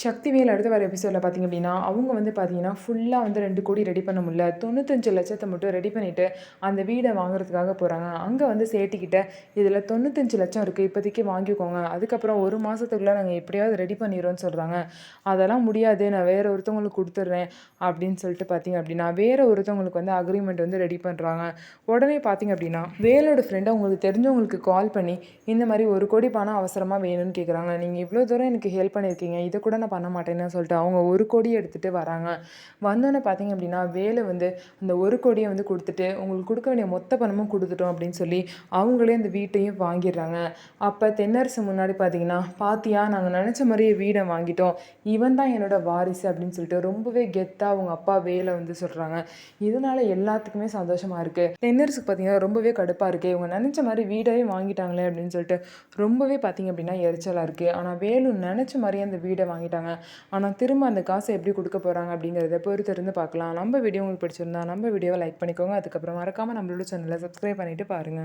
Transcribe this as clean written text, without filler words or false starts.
சக்திவேல் அடுத்து வர எபிசோடில் பார்த்திங்க அப்படின்னா, அவங்க வந்து பார்த்தீங்கன்னா, ஃபுல்லாக வந்து 2 கோடி ரெடி பண்ண முடியல. 95,00,000 மட்டும் ரெடி பண்ணிவிட்டு, அந்த வீட வாங்குறதுக்காக போகிறாங்க. அங்கே வந்து சேட்டுக்கிட்ட, இதில 95,00,000 இருக்குது. இப்போதைக்கு வாங்கிக்கோங்க. அதுக்கப்புறம் 1 மாதத்துக்குள்ள நாங்கள் எப்படியாவது ரெடி பண்ணிடுறோம்னு சொல்கிறாங்க. அதெல்லாம் முடியாது. நான் வேற ஒருத்தவங்களுக்கு குடுத்துடுறேன் அப்படின்னு சொல்லிட்டு பார்த்தீங்க அப்படின்னா, வேற ஒருத்தவங்களுக்கு வந்து அக்ரீமெண்ட் வந்து ரெடி பண்ணுறாங்க. உடனே பார்த்தீங்க அப்படின்னா, வேலோட ஃப்ரெண்ட் அவங்களுக்கு தெரிஞ்சவங்களுக்கு கால் பண்ணி, இந்த மாரி 1 கோடி பணம் அவசரமா வேணும்னு கேட்குறாங்க. நீங்க இவ்வளோ தூரம் எனக்கு ஹெல்ப் பண்ணியிருக்கீங்க. இத கூட நான் பண்ண மாட்டேன்னு சொல்லிட்டு அவங்க 1 கோடி எடுத்துட்டு வராங்க. வந்தோனே பார்த்தீங்க அப்படின்னா, வேலு வந்து அந்த 1 கோடிய வந்து குடுத்துட்டு, உங்களுக்கு குடுக்க வேண்டிய மொத்த பணமும் குடுத்துட்டோம் அப்படின்னு சொல்லி, அவங்களே அந்த வீட்டையும் வாங்கிடுறாங்க. அப்ப தென்னரசு முன்னாடி பார்த்தீங்கன்னா, "பாத்தியா நாங்க நெனச்ச மாரியே வீட வாங்கிட்டோம். இவன் தான் என்னோட வாரிசு" அப்படின்னு சொல்லிட்டு ரொம்பவே கெத்தா அவங்க அப்பா வேல வந்து சொல்றாங்க. இதனால எல்லாத்துக்குமே சந்தோஷமா இருக்கு. தென்னரசுக்கு பார்த்தீங்கன்னா, ரொம்பவே கடுப்பா இருக்கு. இவங்க நெனச்ச மாரி வீடவே வாங்கிட்டாங்களே அப்படின்னு சொல்லிட்டு ரொம்பவே பார்த்தீங்க அப்படின்னா எரிச்சலா இருக்கு. ஆனா வேலு நெனச்ச மாரியே அந்த வீட வாங்கிட்டாங்க. ஆனா திரும்ப அந்த காச எப்படி குடுக்க போறாங்க அப்படிங்கிறத பொறுத்திருந்து பார்க்கலாம். நம்ம வீடியோ உங்களுக்கு பிடிச்சிருந்தா நம்ம வீடியோவ லைக் பண்ணிக்கோங்க. அதுக்கப்புறம் மறக்காம நம்மளோட சேனல சப்ஸ்கிரைப் பண்ணிட்டு பாருங்க.